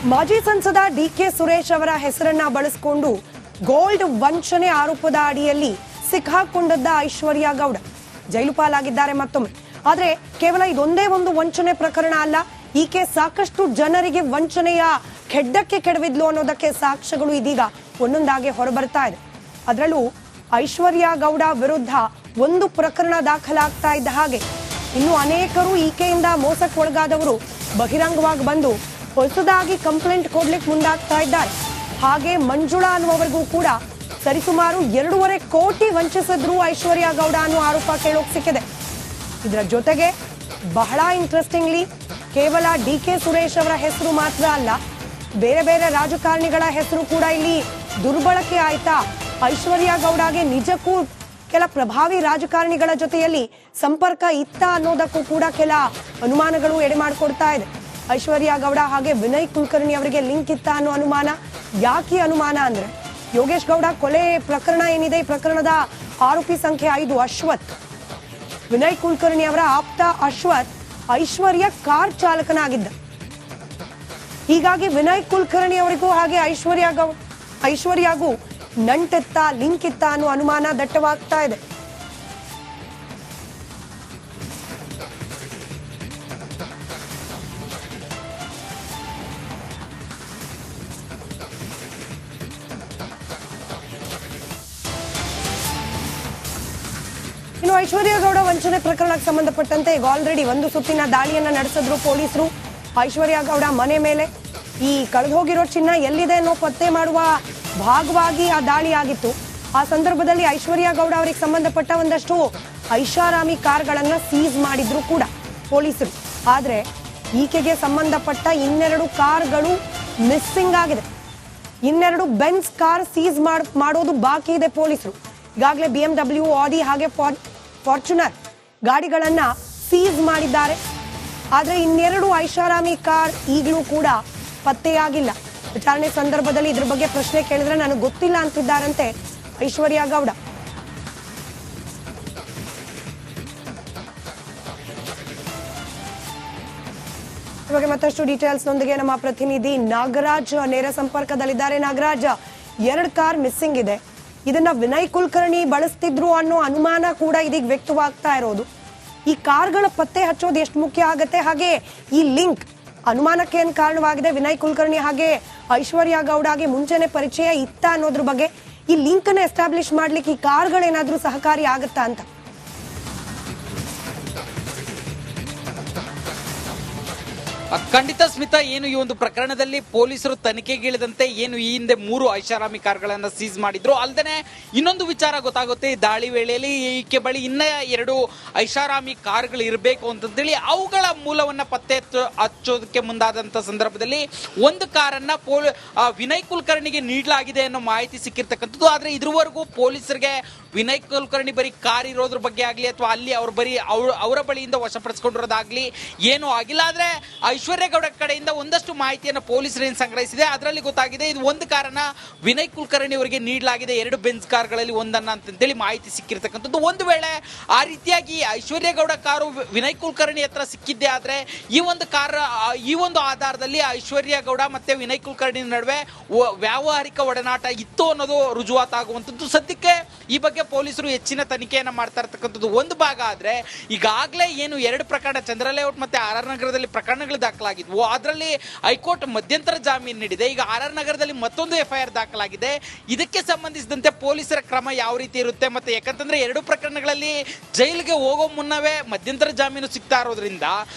ಮಾಜಿ ಸಂಸದ ಡಿಕೆ ಸುರೇಶ್ ಅವರ ಹೆಸರನ್ನ ಬಳಸಿಕೊಂಡು ಗೋಲ್ಡ್ ವಂಚನೆ ಆರೋಪದ ಅಡಿಯಲ್ಲಿ ಸಿಕ್ಕಾಕೊಂಡದ್ದ ಐಶ್ವರ್ಯ ಗೌಡ ಜೈಲು ಪಾಲಾಗಿದ್ದಾರೆ ಮತ್ತೊಮ್ಮೆ. ಆದರೆ ಕೇವಲ ಇದೊಂದೇ ಒಂದು ವಂಚನೆ ಪ್ರಕರಣ ಅಲ್ಲ, ಈಕೆ ಸಾಕಷ್ಟು ಜನರಿಗೆ ವಂಚನೆಯ ಕೆಡ್ಡಕ್ಕೆ ಕೆಡವಿದ್ಲು ಅನ್ನೋದಕ್ಕೆ ಸಾಕ್ಷ್ಯಗಳು ಇದೀಗ ಒಂದೊಂದಾಗಿ ಹೊರಬರ್ತಾ ಇದೆ. ಅದರಲ್ಲೂ ಐಶ್ವರ್ಯ ಗೌಡ ವಿರುದ್ಧ ಒಂದು ಪ್ರಕರಣ ದಾಖಲಾಗ್ತಾ ಇದ್ದ ಹಾಗೆ ಇನ್ನು ಅನೇಕರು ಈಕೆಯಿಂದ ಮೋಸಕ್ಕೊಳಗಾದವರು ಬಹಿರಂಗವಾಗಿ ಬಂದು ಹೊಸದಾಗಿ ಕಂಪ್ಲೇಂಟ್ ಕೊಡ್ಲಿಕ್ಕೆ ಮುಂದಾಗ್ತಾ ಇದ್ದಾರೆ. ಹಾಗೆ ಮಂಜುಳಾ ಅನ್ನುವವರಿಗೂ ಕೂಡ ಸರಿಸುಮಾರು 2.5 ಕೋಟಿ ವಂಚಿಸಿದ್ರು ಐಶ್ವರ್ಯ ಗೌಡ ಅನ್ನೋ ಆರೋಪ ಕೇಳೋಕ್ ಸಿಕ್ಕಿದೆ. ಇದರ ಜೊತೆಗೆ ಬಹಳ ಇಂಟ್ರೆಸ್ಟಿಂಗ್ಲಿ ಕೇವಲ ಡಿಕೆ ಸುರೇಶ್ ಅವರ ಹೆಸರು ಮಾತ್ರ ಅಲ್ಲ, ಬೇರೆ ಬೇರೆ ರಾಜಕಾರಣಿಗಳ ಹೆಸರು ಕೂಡ ಇಲ್ಲಿ ದುರ್ಬಳಕೆ ಆಯ್ತಾ, ಐಶ್ವರ್ಯ ಗೌಡಗೆ ನಿಜಕ್ಕೂ ಕೆಲ ಪ್ರಭಾವಿ ರಾಜಕಾರಣಿಗಳ ಜೊತೆಯಲ್ಲಿ ಸಂಪರ್ಕ ಇತ್ತ ಅನ್ನೋದಕ್ಕೂ ಕೂಡ ಕೆಲ ಅನುಮಾನಗಳು ಎಡೆ ಮಾಡಿಕೊಡ್ತಾ ಇದೆ. ಐಶ್ವರ್ಯ ಗೌಡ ಹಾಗೆ ವಿನಯ್ ಕುಲಕರ್ಣಿ ಅವರಿಗೆ ಲಿಂಕ್ ಇತ್ತ ಅನ್ನೋ ಅನುಮಾನ. ಯಾಕೆ ಅನುಮಾನ ಅಂದ್ರೆ ಯೋಗೇಶ್ ಗೌಡ ಕೊಲೆ ಪ್ರಕರಣ ಏನಿದೆ, ಈ ಪ್ರಕರಣದ ಆರೋಪಿ ಸಂಖ್ಯೆ 5 ಅಶ್ವಥ್, ವಿನಯ್ ಕುಲಕರ್ಣಿ ಅವರ ಆಪ್ತ ಅಶ್ವಥ್ ಐಶ್ವರ್ಯ ಕಾರ್ ಚಾಲಕನಾಗಿದ್ದ. ಹೀಗಾಗಿ ವಿನಯ್ ಕುಲಕರ್ಣಿ ಅವರಿಗೂ ಹಾಗೆ ಐಶ್ವರ್ಯಗೂ ನಂಟಿತ್ತ, ಲಿಂಕ್ ಇತ್ತ ಅನ್ನೋ ಅನುಮಾನ ದಟ್ಟವಾಗ್ತಾ ಇದೆ. ಇನ್ನು ಐಶ್ವರ್ಯ ಗೌಡ ವಂಚನೆ ಪ್ರಕರಣಕ್ಕೆ ಸಂಬಂಧಪಟ್ಟಂತೆ ಈಗ ಆಲ್ರೆಡಿ ಒಂದು ಸುತ್ತಿನ ದಾಳಿಯನ್ನ ನಡೆಸಿದ್ರು ಪೊಲೀಸರು ಐಶ್ವರ್ಯ ಗೌಡ ಮನೆ ಮೇಲೆ. ಈ ಕಳೆದೋಗಿರೋ ಚಿನ್ನ ಎಲ್ಲಿದೆ ಅನ್ನೋ ಪತ್ತೆ ಮಾಡುವ ಭಾಗವಾಗಿ ಆ ದಾಳಿ ಆಗಿತ್ತು. ಆ ಸಂದರ್ಭದಲ್ಲಿ ಐಶ್ವರ್ಯ ಗೌಡ ಅವರಿಗೆ ಸಂಬಂಧಪಟ್ಟ ಒಂದಷ್ಟು ಐಷಾರಾಮಿ ಕಾರ್ಗಳನ್ನ ಸೀಸ್ ಮಾಡಿದ್ರು ಕೂಡ ಪೊಲೀಸರು. ಆದ್ರೆ ಈಕೆಗೆ ಸಂಬಂಧಪಟ್ಟ 2 ಕಾರ್ಗಳು ಮಿಸ್ಸಿಂಗ್ ಆಗಿದೆ. 2 ಬೆನ್ಸ್ ಕಾರ್ ಸೀಸ್ ಮಾಡೋದು ಬಾಕಿ ಇದೆ ಪೊಲೀಸರು. ಈಗಾಗಲೇ BMW, ಆಡಿ ಹಾಗೆ ಫಾರ್ಚುನರ್ ಗಾಡಿಗಳನ್ನ ಸೀಸ್ ಮಾಡಿದ್ದಾರೆ. ಆದ್ರೆ 2 ಐಷಾರಾಮಿ ಕಾರ್ ಈಗಲೂ ಕೂಡ ಪತ್ತೆಯಾಗಿಲ್ಲ. ವಿಚಾರಣೆ ಸಂದರ್ಭದಲ್ಲಿ ಇದ್ರ ಬಗ್ಗೆ ಪ್ರಶ್ನೆ ಕೇಳಿದ್ರೆ ನನಗೆ ಗೊತ್ತಿಲ್ಲ ಅಂತಿದ್ದಾರಂತೆ ಐಶ್ವರ್ಯ ಗೌಡ. ಇವಾಗ ಮತ್ತಷ್ಟು ಡೀಟೇಲ್ಸ್ ನೊಂದಿಗೆ ನಮ್ಮ ಪ್ರತಿನಿಧಿ ನಾಗರಾಜ್ ನೇರ ಸಂಪರ್ಕದಲ್ಲಿದ್ದಾರೆ. ನಾಗರಾಜ್, 2 ಕಾರ್ ಮಿಸ್ಸಿಂಗ್ ಇದೆ. ಇದನ್ನ ವಿನಯ್ ಕುಲಕರ್ಣಿ ಬಳಸ್ತಿದ್ರು ಅನ್ನೋ ಅನುಮಾನ ಕೂಡ ಇದೀಗ ವ್ಯಕ್ತವಾಗ್ತಾ ಇರೋದು. ಈ ಕಾರ್ಗಳ ಪತ್ತೆ ಹಚ್ಚೋದು ಎಷ್ಟು ಮುಖ್ಯ ಆಗತ್ತೆ, ಹಾಗೆ ಈ ಲಿಂಕ್ ಅನುಮಾನಕ್ಕೆ ಏನ್ ಕಾರಣವಾಗಿದೆ, ವಿನಯ್ ಕುಲಕರ್ಣಿ ಹಾಗೆ ಐಶ್ವರ್ಯ ಗೌಡಗೆ ಮುಂಚೆನೆ ಪರಿಚಯ ಇತ್ತ ಅನ್ನೋದ್ರ ಬಗ್ಗೆ ಈ ಲಿಂಕ್ ಅನ್ನ ಎಸ್ಟಾಬ್ಲಿಷ್ ಮಾಡ್ಲಿಕ್ಕೆ ಈ ಕಾರ್ಗಳೇನಾದ್ರೂ ಸಹಕಾರಿ ಆಗುತ್ತಾ ಅಂತ? ಖಂಡಿತ ಸ್ಮಿತಾ, ಏನು ಈ ಒಂದು ಪ್ರಕರಣದಲ್ಲಿ ಪೊಲೀಸರು ತನಿಖೆಗಿಳಿದಂತೆ ಏನು ಈ ಹಿಂದೆ 3 ಐಷಾರಾಮಿ ಕಾರ್ಗಳನ್ನ ಸೀಸ್ ಮಾಡಿದ್ರು. ಅಲ್ಲದೆ ಇನ್ನೊಂದು ವಿಚಾರ ಗೊತ್ತಾಗುತ್ತೆ, ಈ ದಾಳಿ ವೇಳೆಯಲ್ಲಿ ಈಕೆ ಬಳಿ ಇನ್ನ 2 ಐಷಾರಾಮಿ ಕಾರ್ಗಳು ಇರಬೇಕು ಅಂತಂತೇಳಿ ಅವುಗಳ ಮೂಲವನ್ನ ಪತ್ತೆ ಹಚ್ಚೋದಕ್ಕೆ ಮುಂದಾದಂತ ಸಂದರ್ಭದಲ್ಲಿ ಒಂದು ಕಾರನ್ನ ವಿನಯ್ ಕುಲಕರ್ಣಿಗೆ ನೀಡಲಾಗಿದೆ ಅನ್ನೋ ಮಾಹಿತಿ ಸಿಕ್ಕಿರ್ತಕ್ಕಂಥದ್ದು. ಆದ್ರೆ ಇದುವರೆಗೂ ಪೊಲೀಸರಿಗೆ ವಿನಯ್ ಕುಲಕರ್ಣಿ ಬರೀ ಕಾರ್ ಇರೋದ್ರ ಬಗ್ಗೆ ಆಗ್ಲಿ ಅಥವಾ ಅಲ್ಲಿ ಅವರ ಬಳಿಯಿಂದ ವಶಪಡಿಸಿಕೊಂಡಿರೋದಾಗ್ಲಿ ಏನೂ ಆಗಿಲ್ಲ. ಆದ್ರೆ ಐಶ್ವರ್ಯ ಗೌಡ ಕಡೆಯಿಂದ ಒಂದಷ್ಟು ಮಾಹಿತಿಯನ್ನು ಪೊಲೀಸರು ಏನು ಸಂಗ್ರಹಿಸಿದೆ ಅದರಲ್ಲಿ ಗೊತ್ತಾಗಿದೆ, ಇದು ಒಂದು ಕಾರಣ ವಿನಯ್ ಕುಲಕರ್ಣಿ ಅವರಿಗೆ ನೀಡಲಾಗಿದೆ 2 ಬೆಂಜ್ ಕಾರ್ಗಳಲ್ಲಿ ಒಂದನ್ನ ಅಂತಂತೇಳಿ ಮಾಹಿತಿ ಸಿಕ್ಕಿರ್ತಕ್ಕಂಥದ್ದು. ಒಂದು ವೇಳೆ ಆ ರೀತಿಯಾಗಿ ಐಶ್ವರ್ಯ ಗೌಡ ಕಾರು ವಿನಯ್ ಕುಲಕರ್ಣಿ ಹತ್ರ ಸಿಕ್ಕಿದ್ದೆ ಆದ್ರೆ ಈ ಒಂದು ಆಧಾರದಲ್ಲಿ ಐಶ್ವರ್ಯ ಗೌಡ ಮತ್ತೆ ವಿನಯ್ ಕುಲಕರ್ಣಿ ನಡುವೆ ವ್ಯಾವಹಾರಿಕ ಒಡನಾಟ ಇತ್ತು ಅನ್ನೋದು ರುಜುವಾತಾಗುವಂಥದ್ದು. ಸದ್ಯಕ್ಕೆ ಈ ಬಗ್ಗೆ ಪೊಲೀಸರು ಹೆಚ್ಚಿನ ತನಿಖೆಯನ್ನ ಮಾಡ್ತಾ ಇರ್ತಕ್ಕಂಥದ್ದು ಒಂದು ಭಾಗ. ಆದ್ರೆ ಈಗಾಗಲೇ ಏನು 2 ಪ್ರಕರಣ ಚಂದ್ರಲೇಔಟ್ ಮತ್ತೆ RR ನಗರದಲ್ಲಿ ಪ್ರಕರಣಗಳು ದಾಖಲಾಗಿದ್ವು, ಅದರಲ್ಲಿ ಹೈಕೋರ್ಟ್ ಮಧ್ಯಂತರ ಜಾಮೀನು ನೀಡಿದೆ. ಈಗ RR ನಗರದಲ್ಲಿ ಮತ್ತೊಂದು FIR ದಾಖಲಾಗಿದೆ. ಇದಕ್ಕೆ ಸಂಬಂಧಿಸಿದಂತೆ ಪೊಲೀಸರ ಕ್ರಮ ಯಾವ ರೀತಿ ಇರುತ್ತೆ, ಮತ್ತೆ ಯಾಕಂತಂದ್ರೆ 2 ಪ್ರಕರಣಗಳಲ್ಲಿ ಜೈಲಿಗೆ ಹೋಗೋ ಮುನ್ನವೇ ಮಧ್ಯಂತರ ಜಾಮೀನು ಸಿಗ್ತಾ ಇರೋದ್ರಿಂದ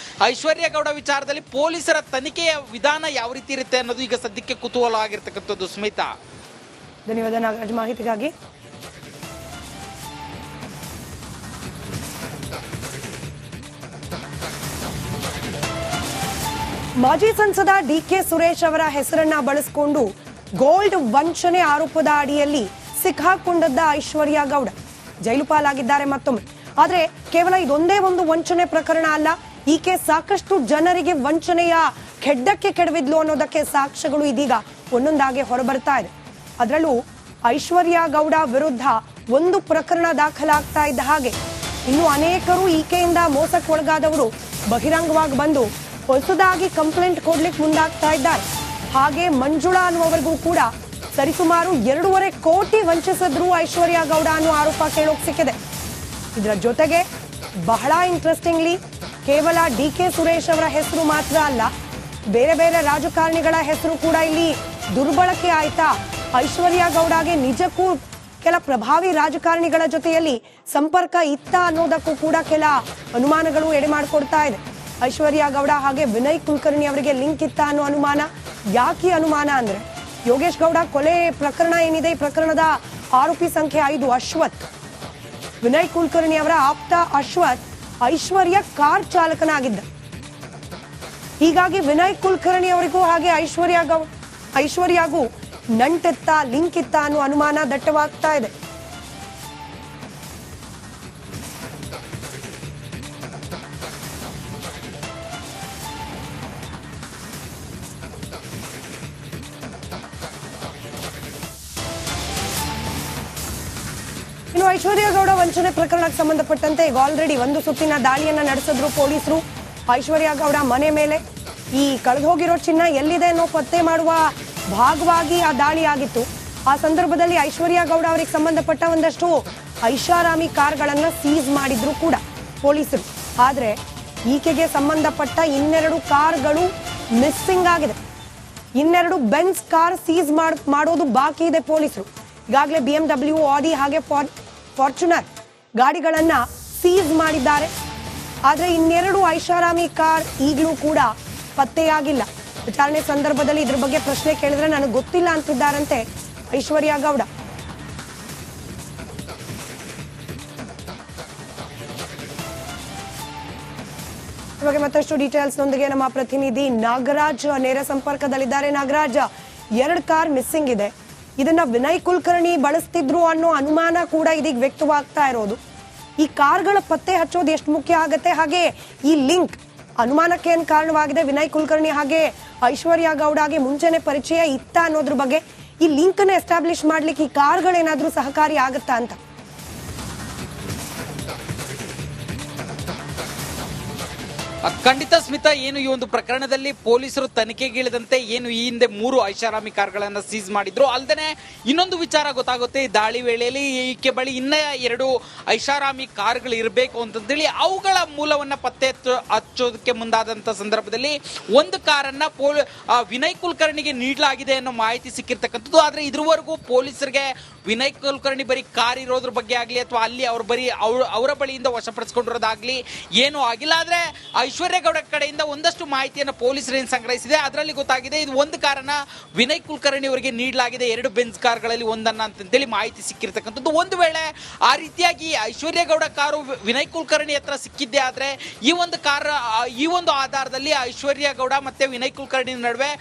ಐಶ್ವರ್ಯ ಗೌಡ ವಿಚಾರದಲ್ಲಿ ಪೊಲೀಸರ ತನಿಖೆಯ ವಿಧಾನ ಯಾವ ರೀತಿ ಇರುತ್ತೆ ಅನ್ನೋದು ಈಗ ಸದ್ಯಕ್ಕೆ ಕುತೂಹಲ ಆಗಿರ್ತಕ್ಕಂಥದ್ದು. ಸ್ಮಿತಾ, ಧನ್ಯವಾದ ನಾಗರಾಜ್ ಮಾಹಿತಿಗಾಗಿ. ಮಾಜಿ ಸಂಸದ ಡಿಕೆ ಸುರೇಶ್ ಅವರ ಹೆಸರನ್ನ ಬಳಸಿಕೊಂಡು ಗೋಲ್ಡ್ ವಂಚನೆ ಆರೋಪದ ಅಡಿಯಲ್ಲಿ ಸಿಕ್ಕಾಕೊಂಡದ್ದ ಐಶ್ವರ್ಯ ಗೌಡ ಜೈಲು ಪಾಲಾಗಿದ್ದಾರೆ ಮತ್ತೊಮ್ಮೆ. ಆದ್ರೆ ಕೇವಲ ಇದೊಂದೇ ಒಂದು ವಂಚನೆ ಪ್ರಕರಣ ಅಲ್ಲ, ಈಕೆ ಸಾಕಷ್ಟು ಜನರಿಗೆ ವಂಚನೆಯ ಕೆಡ್ಡಕ್ಕೆ ಕೆಡವಿದ್ಲು ಅನ್ನೋದಕ್ಕೆ ಸಾಕ್ಷ್ಯಗಳು ಇದೀಗ ಒಂದೊಂದಾಗಿ ಹೊರಬರ್ತಾ ಇದೆ. ಅದರಲ್ಲೂ ಐಶ್ವರ್ಯ ಗೌಡ ವಿರುದ್ಧ ಒಂದು ಪ್ರಕರಣ ದಾಖಲಾಗ್ತಾ ಇದ್ದ ಹಾಗೆ ಇನ್ನು ಅನೇಕರು ಈಕೆಯಿಂದ ಮೋಸಕ್ಕೊಳಗಾದವರು ಬಹಿರಂಗವಾಗಿ ಬಂದು ಹೊಸದಾಗಿ ಕಂಪ್ಲೇಂಟ್ ಕೊಡ್ಲಿಕ್ಕೆ ಮುಂದಾಗ್ತಾ ಇದ್ದಾರೆ. ಹಾಗೆ ಮಂಜುಳಾ ಅನ್ನುವವರಿಗೂ ಕೂಡ ಸರಿಸುಮಾರು 2.5 ಕೋಟಿ ವಂಚಿಸಿದ್ರು ಐಶ್ವರ್ಯ ಗೌಡ ಅನ್ನೋ ಆರೋಪ ಕೇಳೋಕ್ ಸಿಕ್ಕಿದೆ. ಇದರ ಜೊತೆಗೆ ಬಹಳ ಇಂಟ್ರೆಸ್ಟಿಂಗ್ಲಿ ಕೇವಲ ಡಿ.ಕೆ. ಸುರೇಶ್ ಅವರ ಹೆಸರು ಮಾತ್ರ ಅಲ್ಲ, ಬೇರೆ ಬೇರೆ ರಾಜಕಾರಣಿಗಳ ಹೆಸರು ಕೂಡ ಇಲ್ಲಿ ದುರ್ಬಳಕೆ ಆಯ್ತಾ, ಐಶ್ವರ್ಯ ಗೌಡಗೆ ನಿಜಕ್ಕೂ ಕೆಲ ಪ್ರಭಾವಿ ರಾಜಕಾರಣಿಗಳ ಜೊತೆಯಲ್ಲಿ ಸಂಪರ್ಕ ಇತ್ತ ಅನ್ನೋದಕ್ಕೂ ಕೂಡ ಕೆಲ ಅನುಮಾನಗಳು ಎಡೆ ಮಾಡಿಕೊಡ್ತಾ ಇದೆ. ಐಶ್ವರ್ಯ ಗೌಡ ಹಾಗೆ ವಿನಯ್ ಕುಲಕರ್ಣಿ ಅವರಿಗೆ ಲಿಂಕ್ ಇತ್ತ ಅನ್ನೋ ಅನುಮಾನ. ಯಾಕೆ ಅನುಮಾನ ಅಂದ್ರೆ, ಯೋಗೇಶ್ ಗೌಡ ಕೊಲೆ ಪ್ರಕರಣ ಏನಿದೆ, ಈ ಪ್ರಕರಣದ ಆರೋಪಿ ಸಂಖ್ಯೆ 5 ಅಶ್ವಥ್, ವಿನಯ್ ಕುಲಕರ್ಣಿ ಅವರ ಆಪ್ತ ಅಶ್ವಥ್ ಐಶ್ವರ್ಯ ಕಾರ್ ಚಾಲಕನಾಗಿದ್ದ. ಹೀಗಾಗಿ ವಿನಯ್ ಕುಲಕರ್ಣಿ ಅವರಿಗೂ ಹಾಗೆ ಐಶ್ವರ್ಯಗೂ ನಂಟಿತ್ತ, ಲಿಂಕ್ ಇತ್ತ ಅನ್ನೋ ಅನುಮಾನ ದಟ್ಟವಾಗ್ತಾ ಇದೆ. ಇನ್ನು ಐಶ್ವರ್ಯ ಗೌಡ ವಂಚನೆ ಪ್ರಕರಣಕ್ಕೆ ಸಂಬಂಧಪಟ್ಟಂತೆ ಈಗ ಆಲ್ರೆಡಿ ಒಂದು ಸುತ್ತಿನ ದಾಳಿಯನ್ನ ನಡೆಸಿದ್ರು ಪೊಲೀಸರು ಐಶ್ವರ್ಯ ಗೌಡ ಮನೆ ಮೇಲೆ. ಈ ಕಳೆದೋಗಿರೋ ಚಿನ್ನ ಎಲ್ಲಿದೆ ಅನ್ನೋ ಪತ್ತೆ ಮಾಡುವ ಭಾಗವಾಗಿ ಆ ದಾಳಿ ಆಗಿತ್ತು. ಆ ಸಂದರ್ಭದಲ್ಲಿ ಐಶ್ವರ್ಯ ಗೌಡ ಅವರಿಗೆ ಸಂಬಂಧಪಟ್ಟ ಒಂದಷ್ಟು ಐಷಾರಾಮಿ ಕಾರ್ಗಳನ್ನ ಸೀಸ್ ಮಾಡಿದ್ರು ಕೂಡ ಪೊಲೀಸರು. ಆದ್ರೆ ಈಕೆಗೆ ಸಂಬಂಧಪಟ್ಟ 2 ಕಾರ್ಗಳು ಮಿಸ್ಸಿಂಗ್ ಆಗಿದೆ. 2 ಬೆನ್ಸ್ ಕಾರ್ ಸೀಸ್ ಮಾಡೋದು ಬಾಕಿ ಇದೆ ಪೊಲೀಸರು. ಈಗಾಗಲೇ BMW, ಆಡಿ ಹಾಗೆ ಫಾರ್ಚುನರ್ ಗಾಡಿಗಳನ್ನ ಸೀಸ್ ಮಾಡಿದ್ದಾರೆ. ಆದ್ರೆ 2 ಐಷಾರಾಮಿ ಕಾರ್ ಈಗಲೂ ಕೂಡ ಪತ್ತೆಯಾಗಿಲ್ಲ. ವಿಚಾರಣೆ ಸಂದರ್ಭದಲ್ಲಿ ಇದ್ರ ಬಗ್ಗೆ ಪ್ರಶ್ನೆ ಕೇಳಿದ್ರೆ ನನಗೆ ಗೊತ್ತಿಲ್ಲ ಅಂತಿದ್ದಾರಂತೆ ಐಶ್ವರ್ಯ ಗೌಡ. ಇವಾಗ ಮತ್ತಷ್ಟು ಡೀಟೇಲ್ಸ್ ನೊಂದಿಗೆ ನಮ್ಮ ಪ್ರತಿನಿಧಿ ನಾಗರಾಜ್ ನೇರ ಸಂಪರ್ಕದಲ್ಲಿದ್ದಾರೆ. ನಾಗರಾಜ್, 2 ಕಾರ್ ಮಿಸ್ಸಿಂಗ್ ಇದೆ. ಇದನ್ನ ವಿನಯ್ ಕುಲಕರ್ಣಿ ಬಳಸ್ತಿದ್ರು ಅನ್ನೋ ಅನುಮಾನ ಕೂಡ ಇದೀಗ ವ್ಯಕ್ತವಾಗ್ತಾ ಇರೋದು. ಈ ಕಾರ್ಗಳ ಪತ್ತೆ ಹಚ್ಚೋದು ಎಷ್ಟು ಮುಖ್ಯ ಆಗತ್ತೆ, ಹಾಗೆ ಈ ಲಿಂಕ್ ಅನುಮಾನಕ್ಕೆ ಏನ್ ಕಾರಣವಾಗಿದೆ, ವಿನಯ್ ಕುಲಕರ್ಣಿ ಹಾಗೆ ಐಶ್ವರ್ಯ ಗೌಡಗೆ ಮುಂಚೆನೆ ಪರಿಚಯ ಇತ್ತ ಅನ್ನೋದ್ರ ಬಗ್ಗೆ ಈ ಲಿಂಕ್ ಅನ್ನ ಎಸ್ಟಾಬ್ಲಿಷ್ ಮಾಡ್ಲಿಕ್ಕೆ ಈ ಕಾರ್ಗಳೇನಾದ್ರೂ ಸಹಕಾರಿ ಆಗತ್ತಾ ಅಂತ? ಖಂಡಿತ ಸ್ಮಿತಾ, ಏನು ಈ ಒಂದು ಪ್ರಕರಣದಲ್ಲಿ ಪೊಲೀಸರು ತನಿಖೆಗಿಳಿದಂತೆ ಏನು ಈ ಹಿಂದೆ 3 ಐಷಾರಾಮಿ ಕಾರ್ಗಳನ್ನ ಸೀಸ್ ಮಾಡಿದ್ರು. ಅಲ್ಲದೆ ಇನ್ನೊಂದು ವಿಚಾರ ಗೊತ್ತಾಗುತ್ತೆ, ಈ ದಾಳಿ ವೇಳೆಯಲ್ಲಿ ಈಕೆ ಬಳಿ ಇನ್ನ 2 ಐಷಾರಾಮಿ ಕಾರ್ಗಳು ಇರಬೇಕು ಅಂತಂದೇಳಿ ಅವುಗಳ ಮೂಲವನ್ನ ಪತ್ತೆ ಹಚ್ಚೋದಕ್ಕೆ ಮುಂದಾದಂತ ಸಂದರ್ಭದಲ್ಲಿ ಒಂದು ಕಾರನ್ನ ವಿನಯ್ ಕುಲಕರ್ಣಿಗೆ ನೀಡಲಾಗಿದೆ ಅನ್ನೋ ಮಾಹಿತಿ ಸಿಕ್ಕಿರ್ತಕ್ಕಂಥದ್ದು. ಆದ್ರೆ ಇದುವರೆಗೂ ಪೊಲೀಸರಿಗೆ ವಿನಯ್ ಕುಲಕರ್ಣಿ ಬರೀ ಕಾರ್ ಇರೋದ್ರ ಬಗ್ಗೆ ಆಗ್ಲಿ ಅಥವಾ ಅಲ್ಲಿ ಅವರ ಬಳಿಯಿಂದ ವಶಪಡಿಸಿಕೊಂಡಿರೋದಾಗ್ಲಿ ಏನೂ ಆಗಿಲ್ಲ. ಆದ್ರೆ ಐಶ್ವರ್ಯ ಗೌಡ ಕಡೆಯಿಂದ ಒಂದಷ್ಟು ಮಾಹಿತಿಯನ್ನು ಪೊಲೀಸರು ಏನು ಸಂಗ್ರಹಿಸಿದೆ ಅದರಲ್ಲಿ ಗೊತ್ತಾಗಿದೆ ಇದು ಒಂದು ಕಾರಣ ವಿನಯ್ ಕುಲಕರ್ಣಿ ಅವರಿಗೆ ನೀಡಲಾಗಿದೆ 2 ಬೆಂಜ್ ಕಾರ್ಗಳಲ್ಲಿ ಒಂದನ್ನ ಅಂತೇಳಿ ಮಾಹಿತಿ ಸಿಕ್ಕಿರ್ತಕ್ಕಂಥದ್ದು. ಒಂದು ವೇಳೆ ಆ ರೀತಿಯಾಗಿ ಐಶ್ವರ್ಯ ಗೌಡ ಕಾರು ವಿನಯ್ ಕುಲಕರ್ಣಿ ಹತ್ರ ಸಿಕ್ಕಿದ್ದೆ ಆದ್ರೆ ಈ ಒಂದು ಆಧಾರದಲ್ಲಿ ಐಶ್ವರ್ಯ ಗೌಡ ಮತ್ತೆ ವಿನಯ್ ಕುಲಕರ್ಣಿ ನಡುವೆ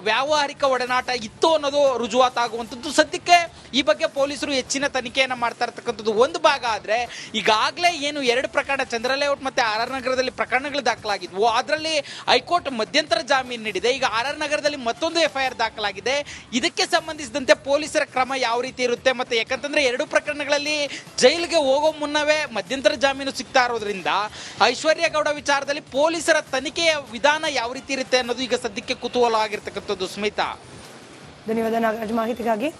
ವ್ಯಾವಹಾರಿಕ ಒಡನಾಟ ಇತ್ತು ಅನ್ನೋದು ರುಜುವಾತಾಗುವಂಥದ್ದು. ಸದ್ಯಕ್ಕೆ ಈ ಬಗ್ಗೆ ಪೊಲೀಸರು ಹೆಚ್ಚಿನ ತನಿಖೆಯನ್ನ ಮಾಡ್ತಾ ಇರ್ತಕ್ಕಂಥದ್ದು ಒಂದು ಭಾಗ. ಆದ್ರೆ ಈಗಾಗಲೇ ಏನು 2 ಪ್ರಕರಣ ಚಂದ್ರಲೇಔಟ್ ಮತ್ತೆ RR ನಗರದಲ್ಲಿ ಪ್ರಕರಣಗಳು ದಾಖಲಾಗಿದ್ವು, ಅದರಲ್ಲಿ ಹೈಕೋರ್ಟ್ ಮಧ್ಯಂತರ ಜಾಮೀನು ನೀಡಿದೆ. ಈಗ RR ನಗರದಲ್ಲಿ ಮತ್ತೊಂದು FIR ದಾಖಲಾಗಿದೆ. ಇದಕ್ಕೆ ಸಂಬಂಧಿಸಿದಂತೆ ಪೊಲೀಸರ ಕ್ರಮ ಯಾವ ರೀತಿ ಇರುತ್ತೆ, ಮತ್ತೆ ಯಾಕಂತಂದ್ರೆ 2 ಪ್ರಕರಣಗಳಲ್ಲಿ ಜೈಲಿಗೆ ಹೋಗೋ ಮುನ್ನವೇ ಮಧ್ಯಂತರ ಜಾಮೀನು ಸಿಗ್ತಾ ಇರೋದ್ರಿಂದ ಐಶ್ವರ್ಯ ಗೌಡ ವಿಚಾರದಲ್ಲಿ ಪೊಲೀಸರ ತನಿಖೆಯ ವಿಧಾನ ಯಾವ ರೀತಿ ಇರುತ್ತೆ ಅನ್ನೋದು ಈಗ ಸದ್ಯಕ್ಕೆ ಕುತೂಹಲ ಆಗಿರ್ತಕ್ಕಂಥದ್ದು. ಸ್ಮಿತಾ, ಧನ್ಯವಾದ ನಾಗರಾಜ್ ಮಾಹಿತಿಗಾಗಿ.